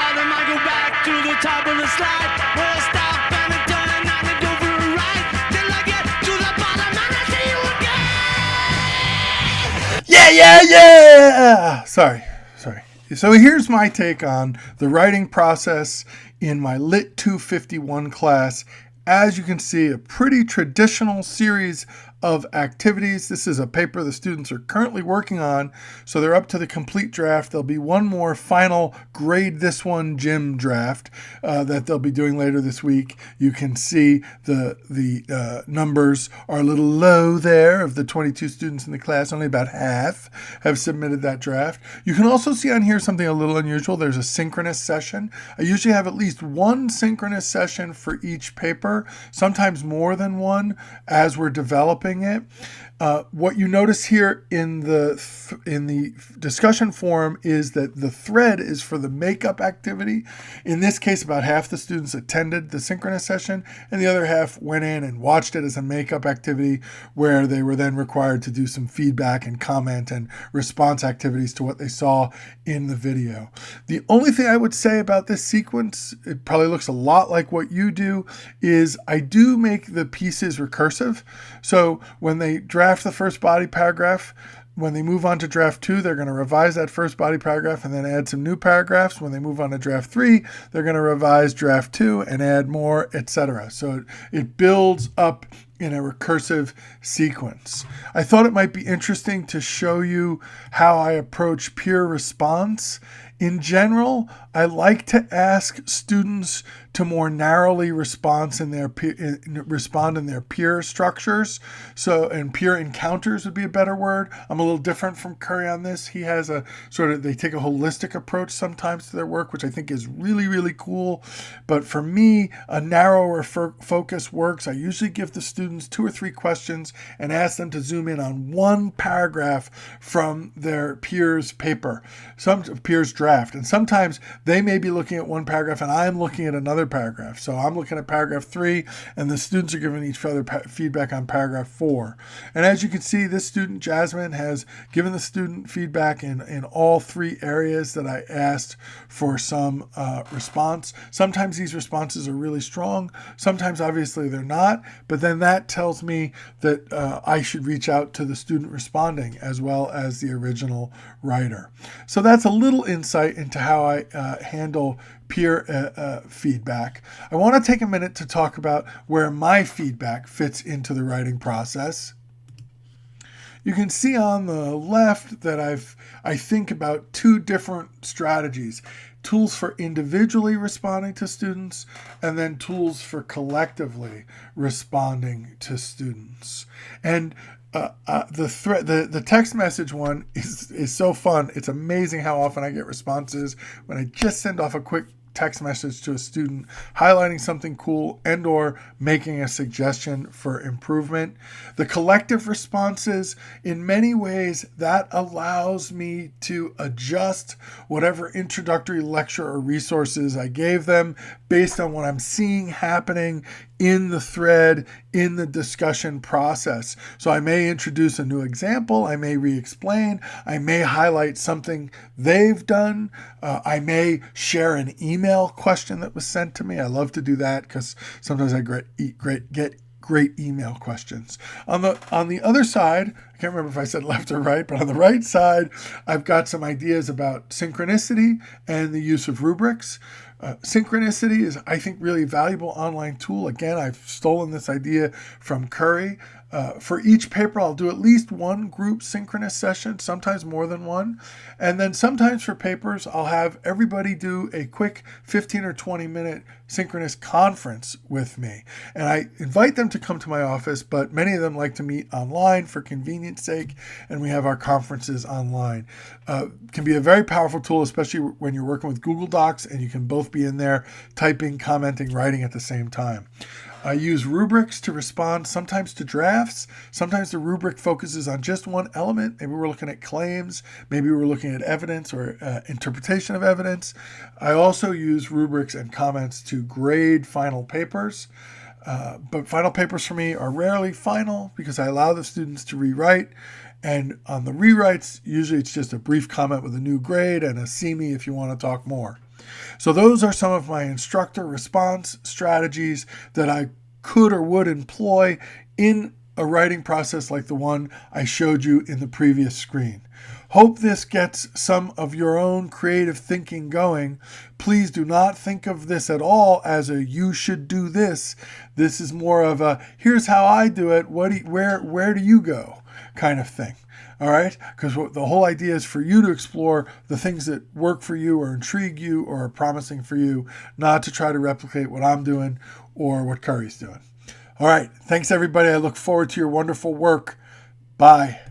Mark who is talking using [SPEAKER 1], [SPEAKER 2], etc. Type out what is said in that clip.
[SPEAKER 1] bottom, I go back to the top of the slide. Where I stop and I turn and I go for a ride. Till I get to the bottom and I see you again.
[SPEAKER 2] Yeah. Sorry. So here's my take on the writing process in my Lit 251 class. As you can see, a pretty traditional series of activities. This is a paper the students are currently working on, so they're up to the complete draft. There'll be one more final grade this one gym draft that they'll be doing later this week. You can see the numbers are a little low there. Of the 22 students in the class, only about half have submitted that draft. You can also see on here something a little unusual. There's a synchronous session. I usually have at least one synchronous session for each paper, sometimes more than one as we're developing it. What you notice here in the discussion forum is that the thread is for the makeup activity. In this case, about half the students attended the synchronous session, and the other half went in and watched it as a makeup activity where they were then required to do some feedback and comment and response activities to what they saw in the video. The only thing I would say about this sequence, it probably looks a lot like what you do, is I do make the pieces recursive. So when they draft the first body paragraph, when they move on to draft 2, they're going to revise that first body paragraph and then add some new paragraphs. When they move on to draft 3, they're going to revise draft 2 and add more, etc. So it builds up in a recursive sequence. I thought it might be interesting to show you how I approach peer response. In general, I like to ask students to more narrowly respond in their peer structures. And peer encounters would be a better word. I'm a little different from Curry on this. He has they take a holistic approach sometimes to their work, which I think is really, really cool. But for me, a narrower focus works. I usually give the students 2 or 3 questions and ask them to zoom in on one paragraph from their peer's paper, some peer's draft. And sometimes they may be looking at one paragraph and I'm looking at another paragraph. So I'm looking at paragraph 3 and the students are giving each other feedback on paragraph 4. And as you can see, this student, Jasmine, has given the student feedback in all 3 areas that I asked for some response. Sometimes these responses are really strong. Sometimes obviously they're not, but then that tells me that I should reach out to the student responding as well as the original writer. So that's a little insight into how I handle peer feedback. I want to take a minute to talk about where my feedback fits into the writing process. You can see on the left that I think about 2 different strategies: tools for individually responding to students, and then tools for collectively responding to students. And the text message one is so fun. It's amazing how often I get responses when I just send off a quick text message to a student highlighting something cool and or making a suggestion for improvement. The collective responses, in many ways, that allows me to adjust whatever introductory lecture or resources I gave them based on what I'm seeing happening in the thread, in the discussion process. So I may introduce a new example, I may re-explain, I may highlight something they've done, I may share an email question that was sent to me. I love to do that because sometimes I get great email questions. On the other side, I can't remember if I said left or right, but on the right side, I've got some ideas about synchronicity and the use of rubrics. Synchronicity is, I think, really valuable online tool. Again, I've stolen this idea from Curry. For each paper, I'll do at least one group synchronous session, sometimes more than one. And then sometimes for papers, I'll have everybody do a quick 15 or 20 minute synchronous conference with me. And I invite them to come to my office, but many of them like to meet online for convenience sake, and we have our conferences online. Can be a very powerful tool, especially when you're working with Google Docs and you can both be in there typing, commenting, writing at the same time. I use rubrics to respond sometimes to drafts. Sometimes the rubric focuses on just one element. Maybe we're looking at claims. Maybe we're looking at evidence or interpretation of evidence. I also use rubrics and comments to grade final papers. But final papers for me are rarely final because I allow the students to rewrite. And on the rewrites, usually it's just a brief comment with a new grade and a see me if you want to talk more. So those are some of my instructor response strategies that I could or would employ in a writing process like the one I showed you in the previous screen. Hope this gets some of your own creative thinking going. Please do not think of this at all as a you should do this. This is more of a here's how I do it. Where do you go kind of thing. All right? Because the whole idea is for you to explore the things that work for you or intrigue you or are promising for you, not to try to replicate what I'm doing or what Curry's doing. All right. Thanks, everybody. I look forward to your wonderful work. Bye.